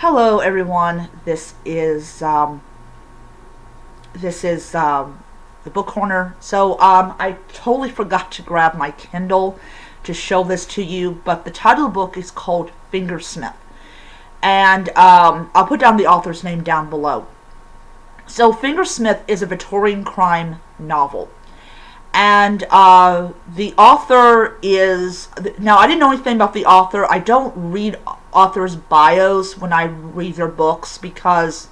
Hello, everyone. This is the book corner. I totally forgot to grab my Kindle to show this to you, but the title of the book is called Fingersmith, and I'll put down the author's name down below. So, Fingersmith is a Victorian crime novel. And the author is... Now, I didn't know anything about the author. I don't read authors' bios when I read their books because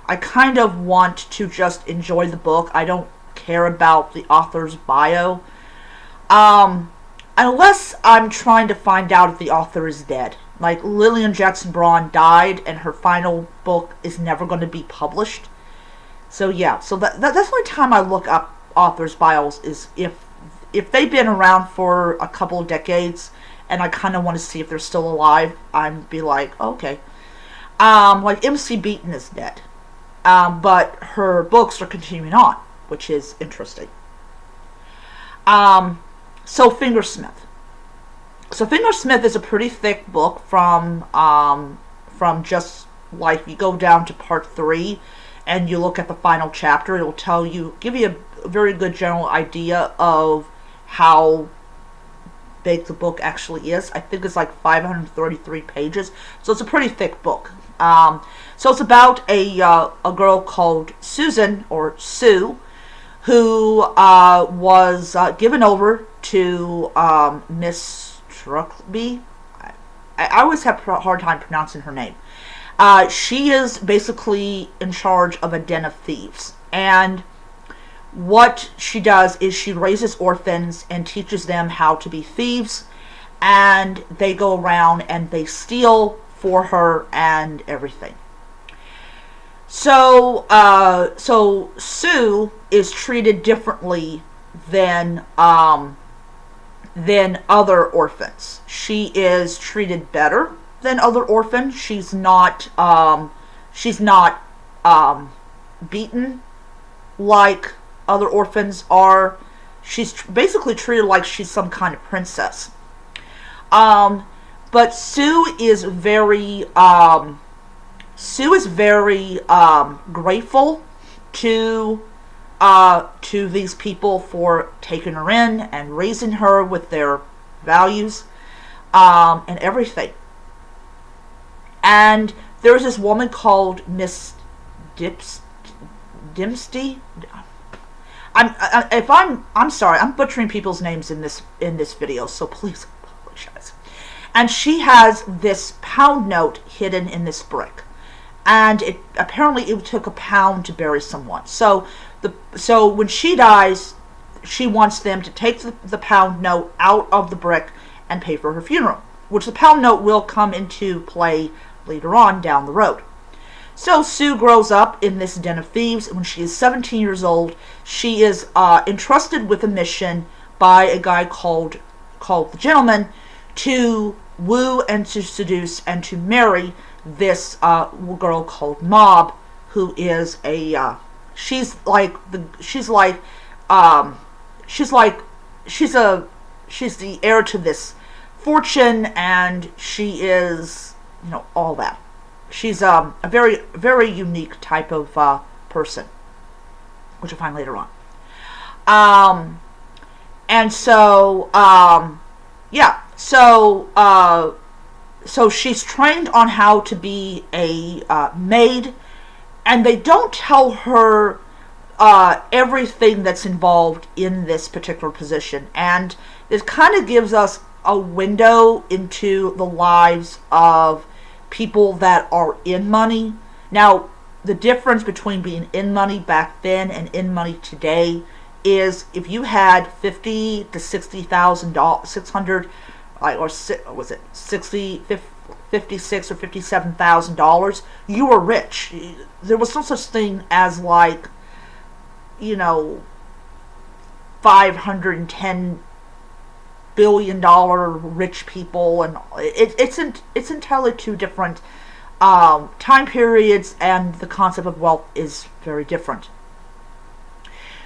I kind of want to just enjoy the book. I don't care about the author's bio. Unless I'm trying to find out if the author is dead. Like, Lillian Jackson Braun died, and her final book is never going to be published. So, yeah. So, that's the only time I look up authors' bios is if they've been around for a couple of decades and I kind of want to see if they're still alive. I'd be like, okay. Like MC Beaton is dead, but her books are continuing on, which is interesting. So Fingersmith. So Fingersmith is a pretty thick book from just like you go down to part 3 and you look at the final chapter. It'll give you a very good general idea of how big the book actually is. I think it's like 533 pages, so it's a pretty thick book. So it's about a girl called Susan, or Sue, who was given over to Miss Truckby. I always have a hard time pronouncing her name. She is basically in charge of a den of thieves, and what she does is she raises orphans and teaches them how to be thieves, and they go around and they steal for her and everything. So Sue is treated differently than other orphans. She is treated better than other orphans. She's not beaten like other orphans are. She's basically treated like she's some kind of princess. But Sue is very grateful to these people for taking her in and raising her with their values and everything. And there's this woman called Miss Dimsty. I'm sorry, I'm butchering people's names in this video, so please apologize. And she has this pound note hidden in this brick, and apparently it took a pound to bury someone. So when she dies, she wants them to take the pound note out of the brick and pay for her funeral, which the pound note will come into play later on down the road. So Sue grows up in this den of thieves. When she is 17 years old, she is entrusted with a mission by a guy called the Gentleman to woo and to seduce and to marry this girl called Mob, who is she's the heir to this fortune, and she is, all that. She's a very, very unique type of person, which you'll find later on. So she's trained on how to be a maid, and they don't tell her everything that's involved in this particular position. And it kind of gives us a window into the lives of people that are in money. Like, the difference between being in money back then and in money today is if you had $50,000 to $60,000, 600, or was it $56,000 or $57,000, you were rich. There was no such thing as $510 billion rich people, and it's entirely two different time periods, and the concept of wealth is very different.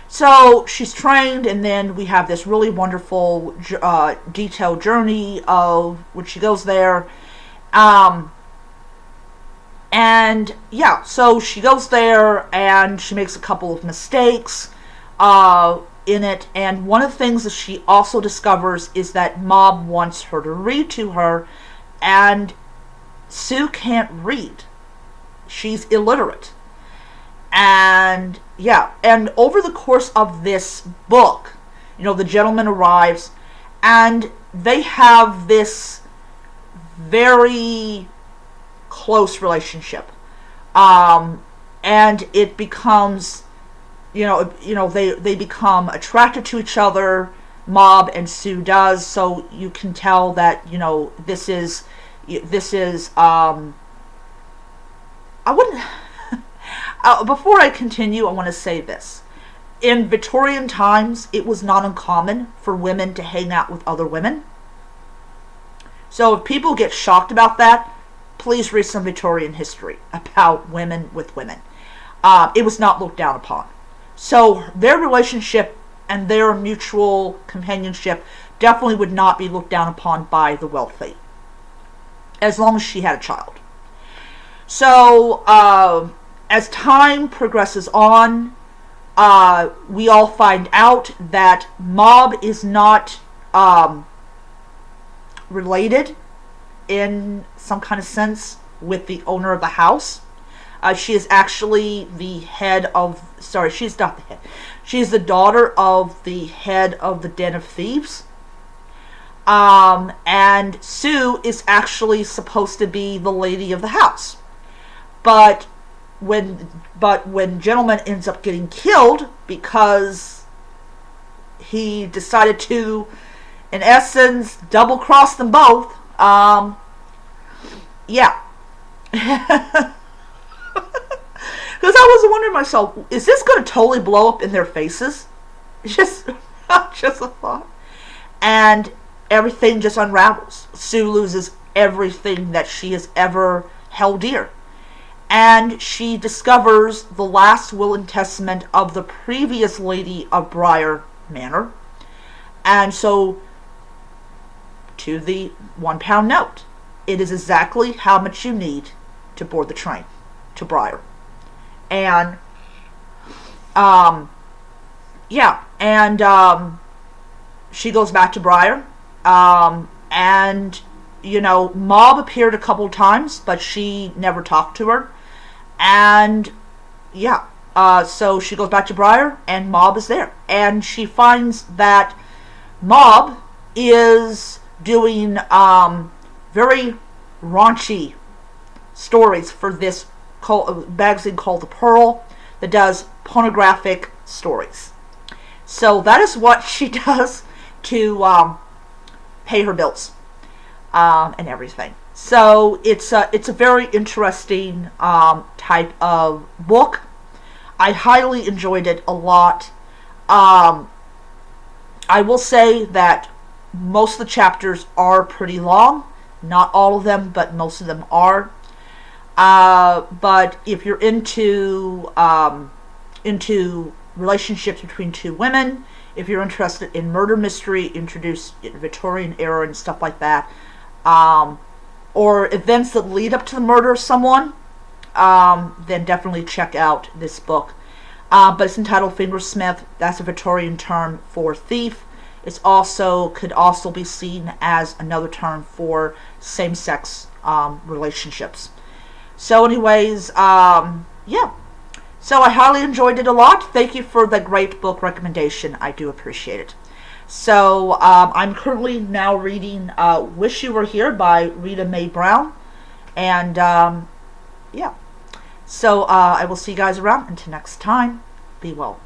So she's trained, and then we have this really wonderful detailed journey of when she goes there, And yeah, so she goes there and she makes a couple of mistakes in it. And one of the things that she also discovers is that Mob wants her to read to her, and Sue can't read. She's illiterate. And yeah, and over the course of this book, the gentleman arrives and they have this very close relationship. And it becomes, they become attracted to each other. Mob and Sue does. So you can tell that, this is, I wouldn't, before I continue, I want to say this. In Victorian times, it was not uncommon for women to hang out with other women. So if people get shocked about that, please read some Victorian history about women with women. It was not looked down upon. So their relationship and their mutual companionship definitely would not be looked down upon by the wealthy, as long as she had a child. So as time progresses on, we all find out that Mob is not related in some kind of sense with the owner of the house. She is actually the head of, she's not the head. She's the daughter of the head of the Den of Thieves. And Sue is actually supposed to be the lady of the house. But when gentleman ends up getting killed because he decided to, in essence, double cross them both, yeah. Because I was wondering myself, is this going to totally blow up in their faces? Just a thought. And everything just unravels. Sue loses everything that she has ever held dear. And she discovers the last will and testament of the previous lady of Briar Manor. And so, to the £1 note, it is exactly how much you need to board the train to Briar. And, she goes back to Briar. And, Mob appeared a couple times, but she never talked to her. And, so she goes back to Briar, and Mob is there. And she finds that Mob is doing very raunchy stories for this magazine called The Pearl that does pornographic stories. So that is what she does to pay her bills and everything. So it's a very interesting type of book. I highly enjoyed it a lot. I will say that most of the chapters are pretty long. Not all of them, but most of them are. But if you're into relationships between two women, if you're interested in murder mystery, introduced in Victorian era and stuff like that, or events that lead up to the murder of someone, then definitely check out this book. But it's entitled Fingersmith. That's a Victorian term for thief. It could also be seen as another term for same-sex relationships. So anyways, yeah. So I highly enjoyed it a lot. Thank you for the great book recommendation. I do appreciate it. So I'm currently now reading Wish You Were Here by Rita Mae Brown. And yeah. So I will see you guys around. Until next time, be well.